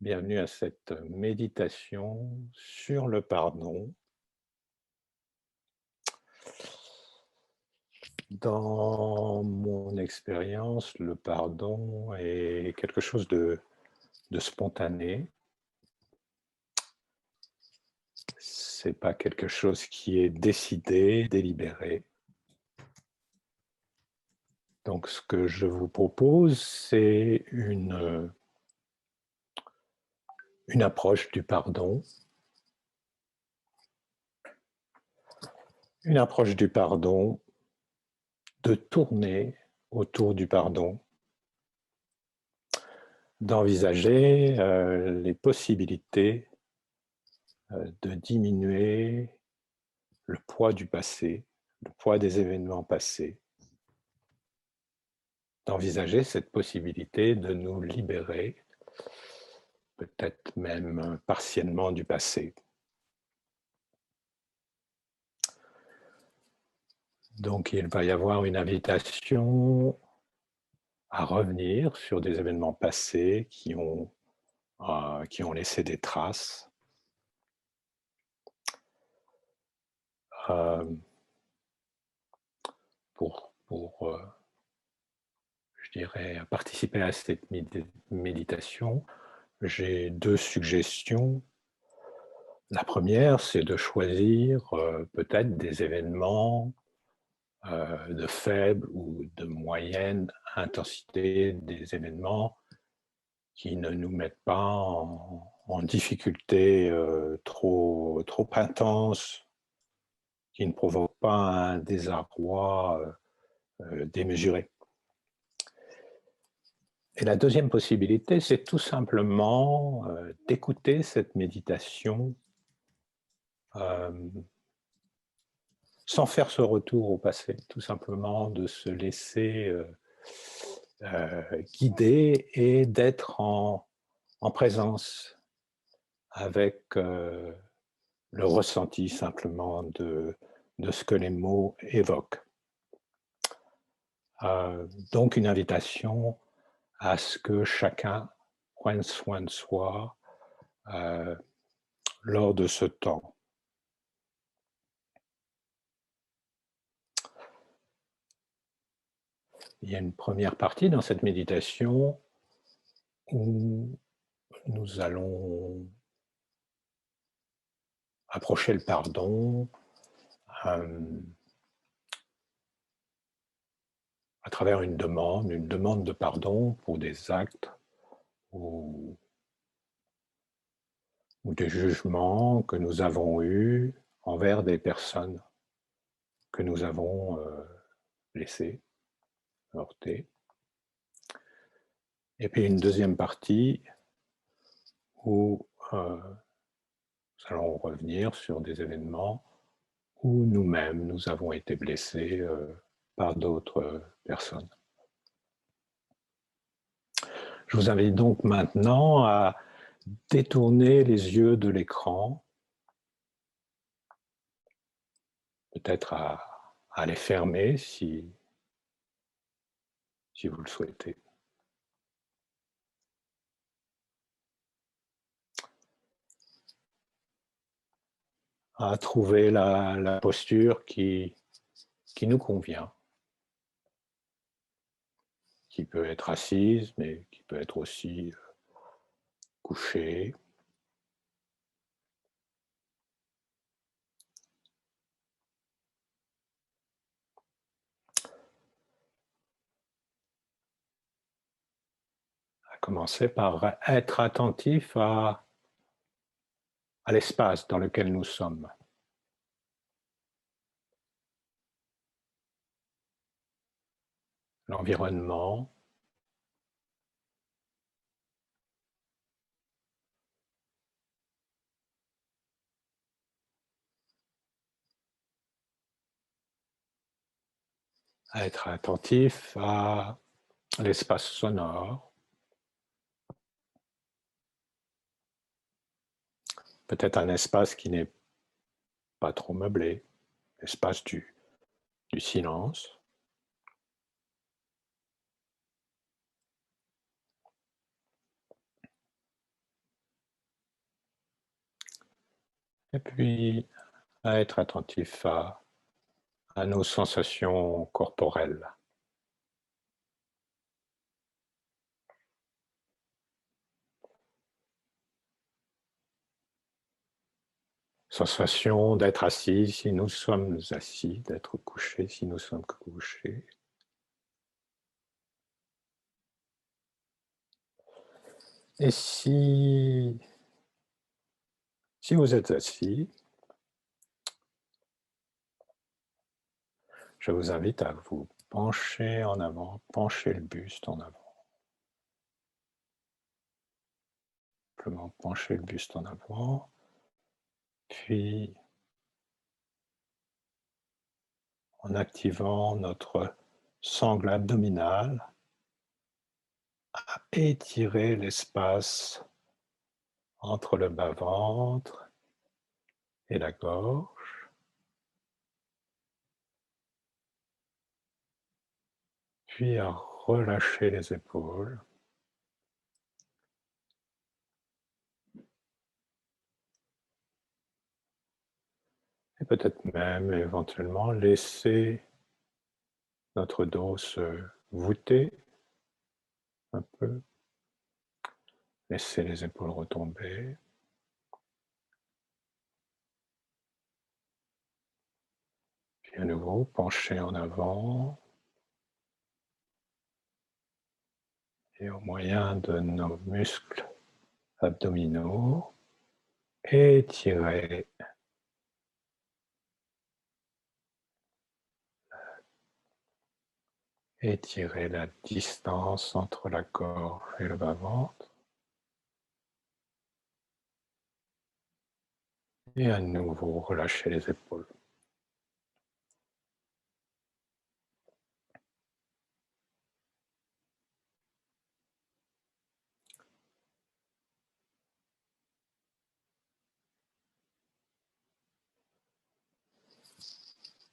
Bienvenue à cette méditation sur le pardon. Dans mon expérience, le pardon est quelque chose de spontané. C'est pas quelque chose qui est décidé, délibéré. Donc, ce que je vous propose, c'est une approche du pardon. Une approche du pardon, de tourner autour du pardon, d'envisager les possibilités de diminuer le poids du passé, le poids des événements passés, d'envisager cette possibilité de nous libérer, peut-être même partiellement du passé. Donc il va y avoir une invitation à revenir sur des événements passés qui ont laissé des traces. Pour je dirais, participer à cette méditation, j'ai deux suggestions. La première, c'est de choisir peut-être des événements de faible ou de moyenne intensité, des événements qui ne nous mettent pas en difficulté trop intense, qui ne provoquent pas un désarroi démesuré. Et la deuxième possibilité, c'est tout simplement d'écouter cette méditation sans faire ce retour au passé, tout simplement de se laisser guider et d'être en présence avec le ressenti simplement de ce que les mots évoquent. Donc une invitation à ce que chacun prenne soin de soi lors de ce temps. Il y a une première partie dans cette méditation où nous allons approcher le pardon à travers une demande de pardon pour des actes ou des jugements que nous avons eus envers des personnes que nous avons blessées, heurtées. Et puis une deuxième partie où nous allons revenir sur des événements où nous-mêmes nous avons été blessés par d'autres personnes. Je vous invite donc maintenant à détourner les yeux de l'écran, peut-être à les fermer si vous le souhaitez. À trouver la posture qui nous convient, qui peut être assise, mais qui peut être aussi couchée. À commencer par être attentif à l'espace dans lequel nous sommes. L'environnement, à être attentif à l'espace sonore, peut-être un espace qui n'est pas trop meublé, l'espace du silence. Et puis, à être attentif à nos sensations corporelles. Sensation d'être assis si nous sommes assis, d'être couchés si nous sommes couchés. Et si vous êtes assis, je vous invite à vous pencher en avant, pencher le buste en avant. Simplement pencher le buste en avant, puis en activant notre sangle abdominale, à étirer l'espace entre le bas-ventre et la gorge, puis à relâcher les épaules. Et peut-être même éventuellement laisser notre dos se voûter un peu, laisser les épaules retomber. Puis à nouveau, pencher en avant. Et au moyen de nos muscles abdominaux, étirer la distance entre la gorge et le bas-ventre. Et à nouveau, relâcher les épaules.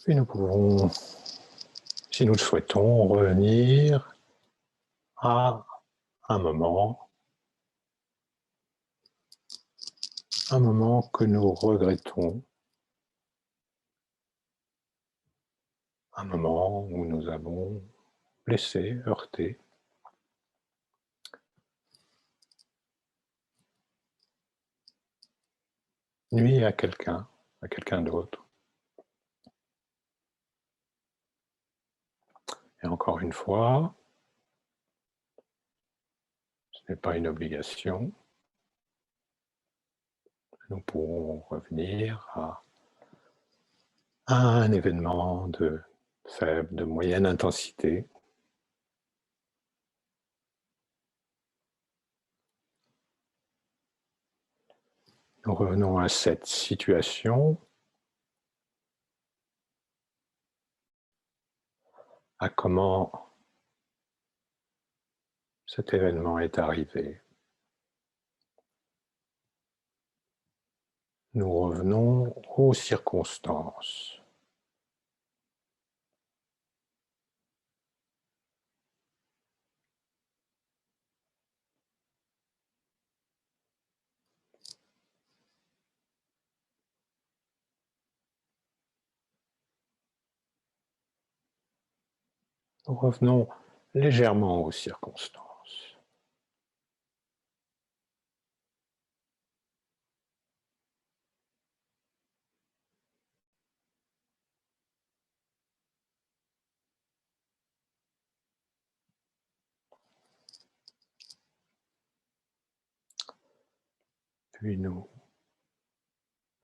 Puis nous pouvons, si nous le souhaitons, revenir à un moment que nous regrettons, un moment où nous avons blessé, heurté, nuit à quelqu'un d'autre. Et encore une fois, ce n'est pas une obligation. Nous pourrons revenir à un événement de faible, de moyenne intensité. Nous revenons à cette situation, à comment cet événement est arrivé. Nous revenons aux circonstances. Nous revenons légèrement aux circonstances. Puis nous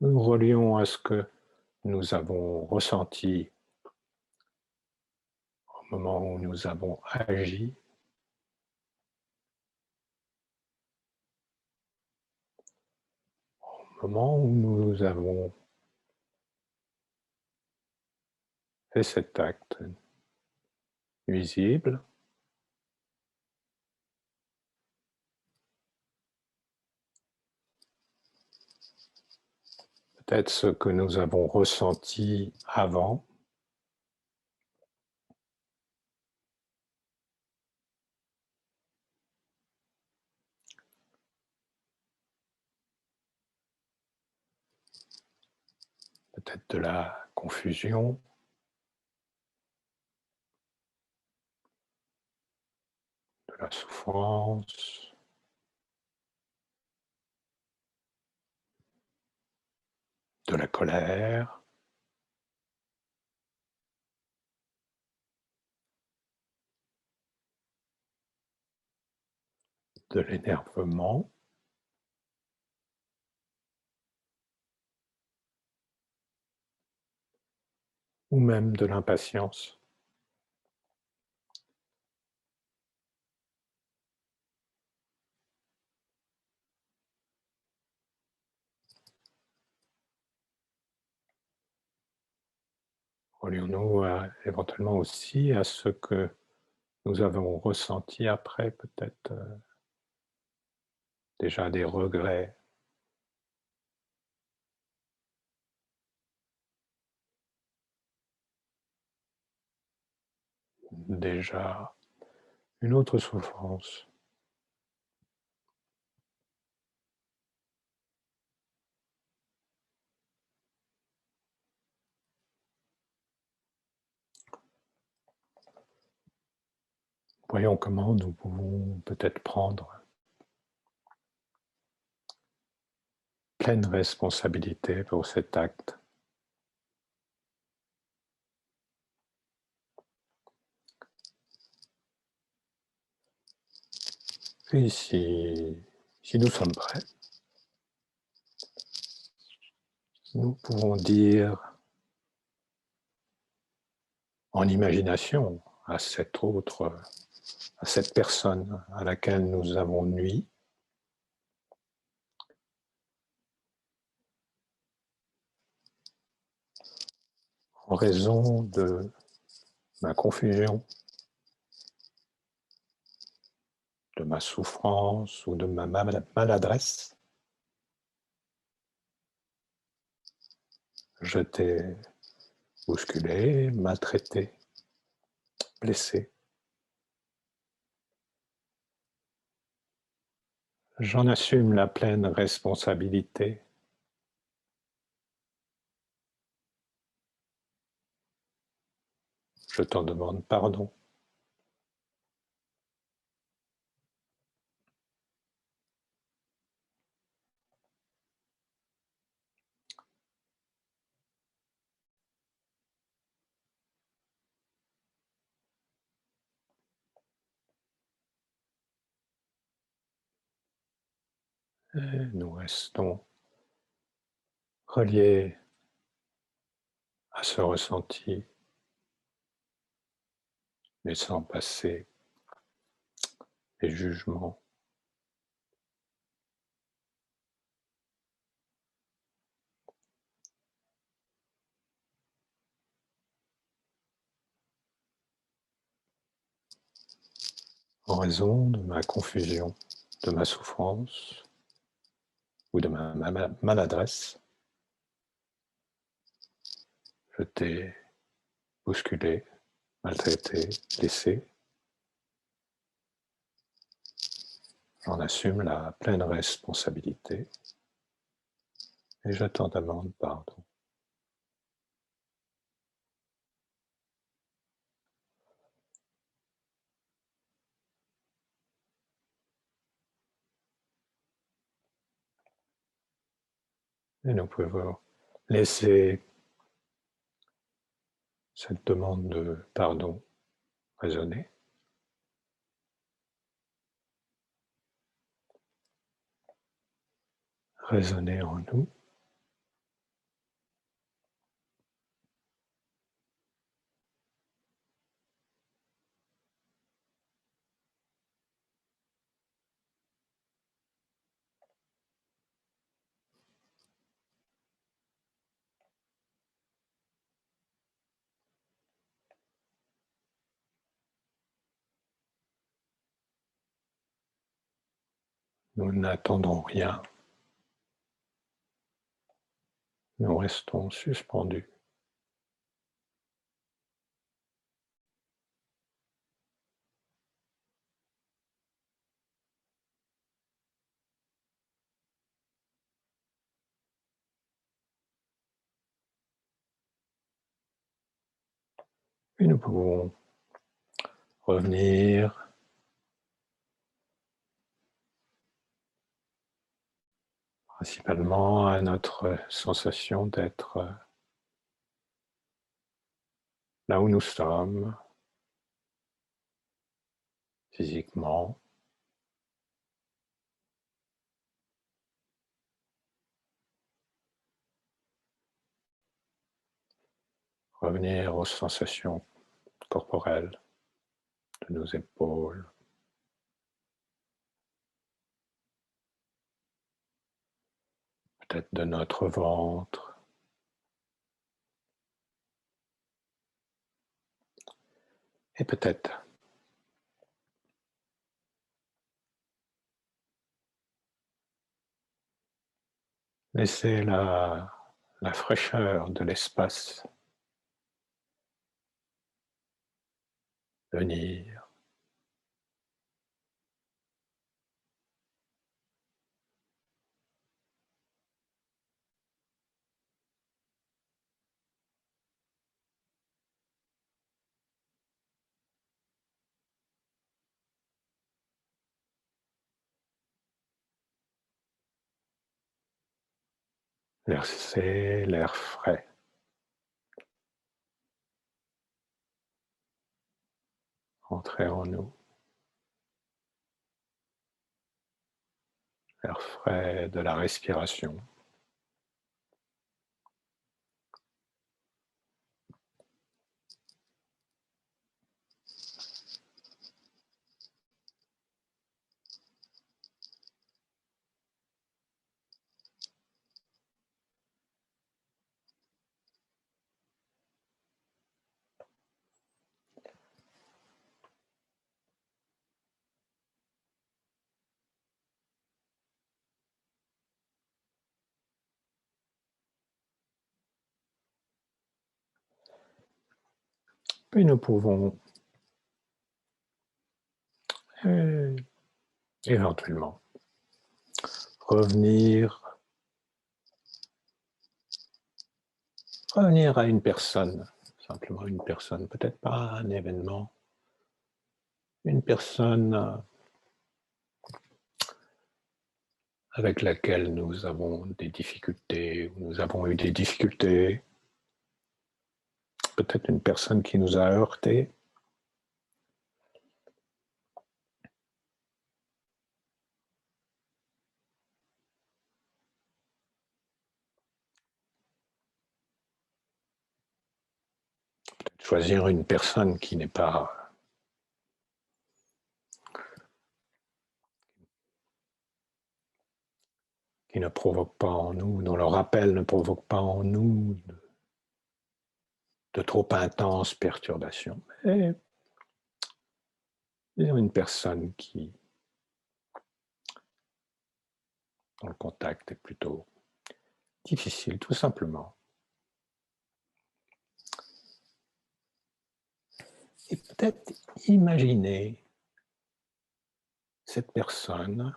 relions à ce que nous avons ressenti au moment où nous avons agi, au moment où nous avons fait cet acte nuisible. Peut-être ce que nous avons ressenti avant. peut-être de la confusion, de la souffrance, de la colère, de l'énervement, ou même de l'impatience. Relions-nous éventuellement aussi à ce que nous avons ressenti après, peut-être déjà des regrets, déjà une autre souffrance. Voyons comment nous pouvons peut-être prendre pleine responsabilité pour cet acte. Et si nous sommes prêts, nous pouvons dire en imagination à cette personne à laquelle nous avons nui, en raison de ma confusion, de ma souffrance ou de ma maladresse, je t'ai bousculé, maltraité, blessé. J'en assume la pleine responsabilité. Je t'en demande pardon. Et nous restons reliés à ce ressenti, laissant passer les jugements. En raison de ma confusion, de ma souffrance ou de ma maladresse, je t'ai bousculé, maltraité, blessé. J'en assume la pleine responsabilité et je t'en demande pardon. Et nous pouvons laisser cette demande de pardon résonner. Résonner en nous. Nous n'attendons rien. Nous restons suspendus. Puis nous pouvons revenir principalement à notre sensation d'être là où nous sommes, physiquement. Revenir aux sensations corporelles de nos épaules, peut-être de notre ventre, et peut-être laisser la fraîcheur de l'espace venir. Laisser l'air frais entrer en nous, l'air frais de la respiration. Puis nous pouvons éventuellement revenir à une personne, simplement une personne, peut-être pas un événement, une personne avec laquelle nous avons des difficultés, ou nous avons eu des difficultés, peut-être une personne qui nous a heurtés. Choisir une personne qui n'est pas, qui ne provoque pas en nous, dont le rappel ne provoque pas en nous de trop intenses perturbations. Et une personne dont le contact est plutôt difficile, tout simplement. Et peut-être imaginer cette personne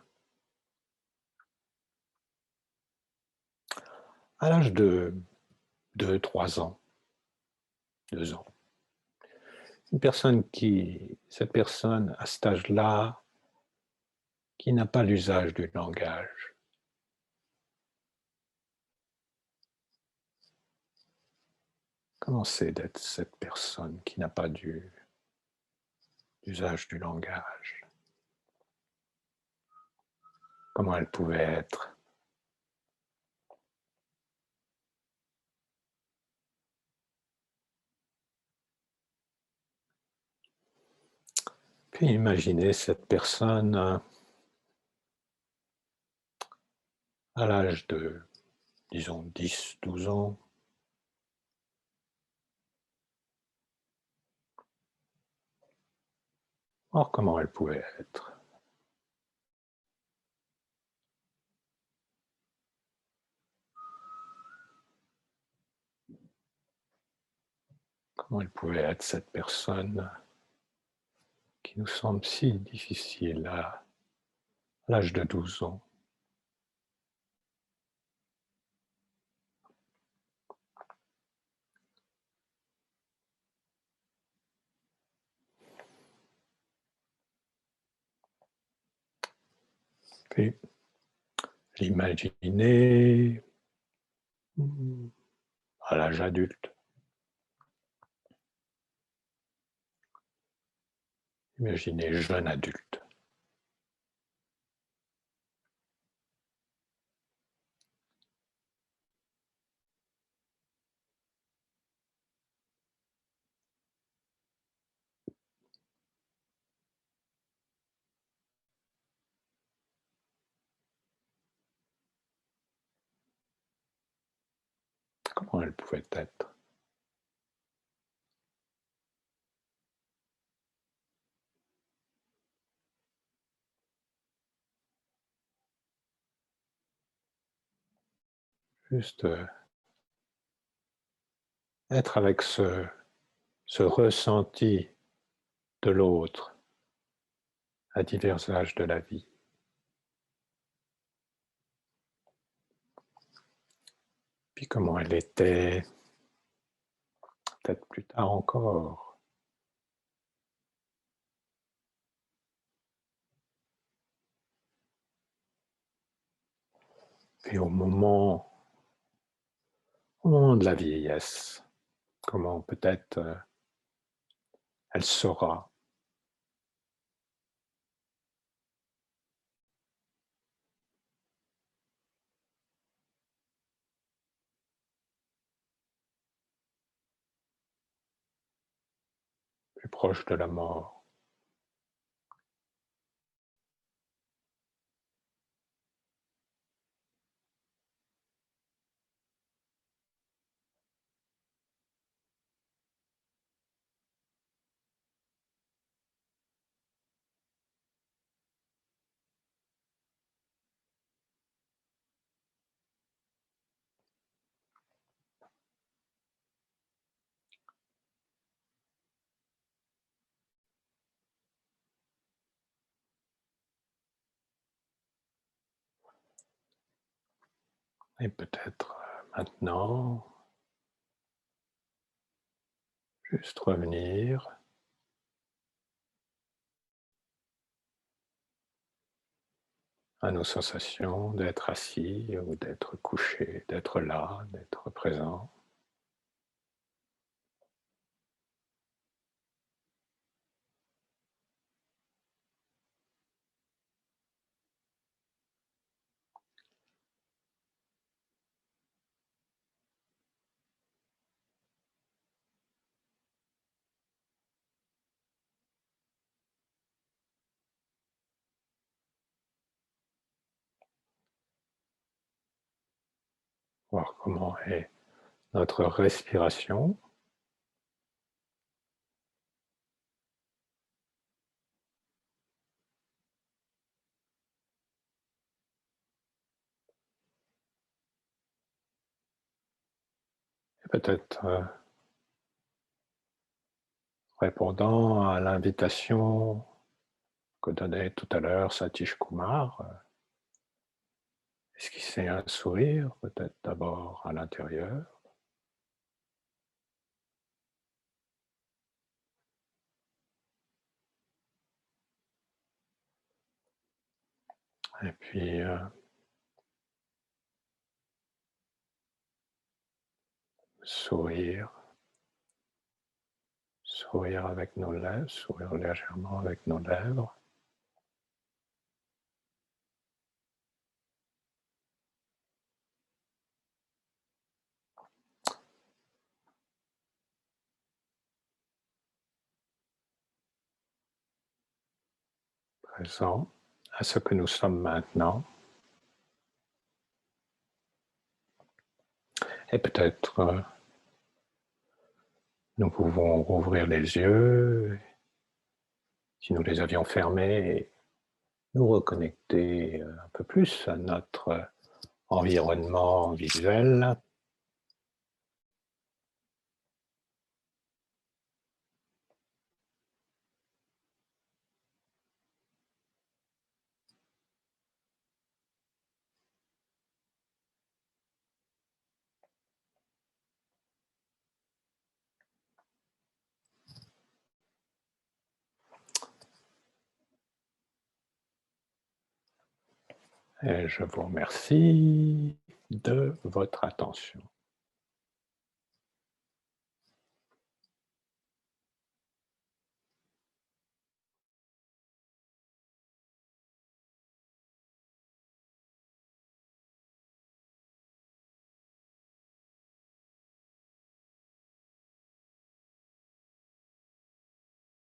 à l'âge de 2-3 ans, 2 ans. Cette personne à cet âge-là, qui n'a pas l'usage du langage. Comment c'est d'être cette personne qui n'a pas d'usage du langage? Comment elle pouvait être? Puis imaginez cette personne à l'âge de, disons, 10-12 ans. Or, comment elle pouvait être? Comment elle pouvait être cette personne qui nous semble si difficile à l'âge de 12 ans? Puis l'imaginer à l'âge adulte. Imaginez jeune adulte. Comment elle pouvait être? Juste être avec ce ressenti de l'autre à divers âges de la vie. Puis comment elle était, peut-être plus tard encore. Et au moment de la vieillesse, comment peut-être elle sera. Plus proche de la mort. Et peut-être maintenant, juste revenir à nos sensations d'être assis ou d'être couché, d'être là, d'être présent. Voir comment est notre respiration. Et peut-être répondant à l'invitation que donnait tout à l'heure Satish Kumar, esquisser un sourire, peut-être d'abord à l'intérieur. Et puis sourire, sourire avec nos lèvres, sourire légèrement avec nos lèvres. Présent à ce que nous sommes maintenant. Et peut-être nous pouvons rouvrir les yeux si nous les avions fermés et nous reconnecter un peu plus à notre environnement visuel. et je vous remercie de votre attention.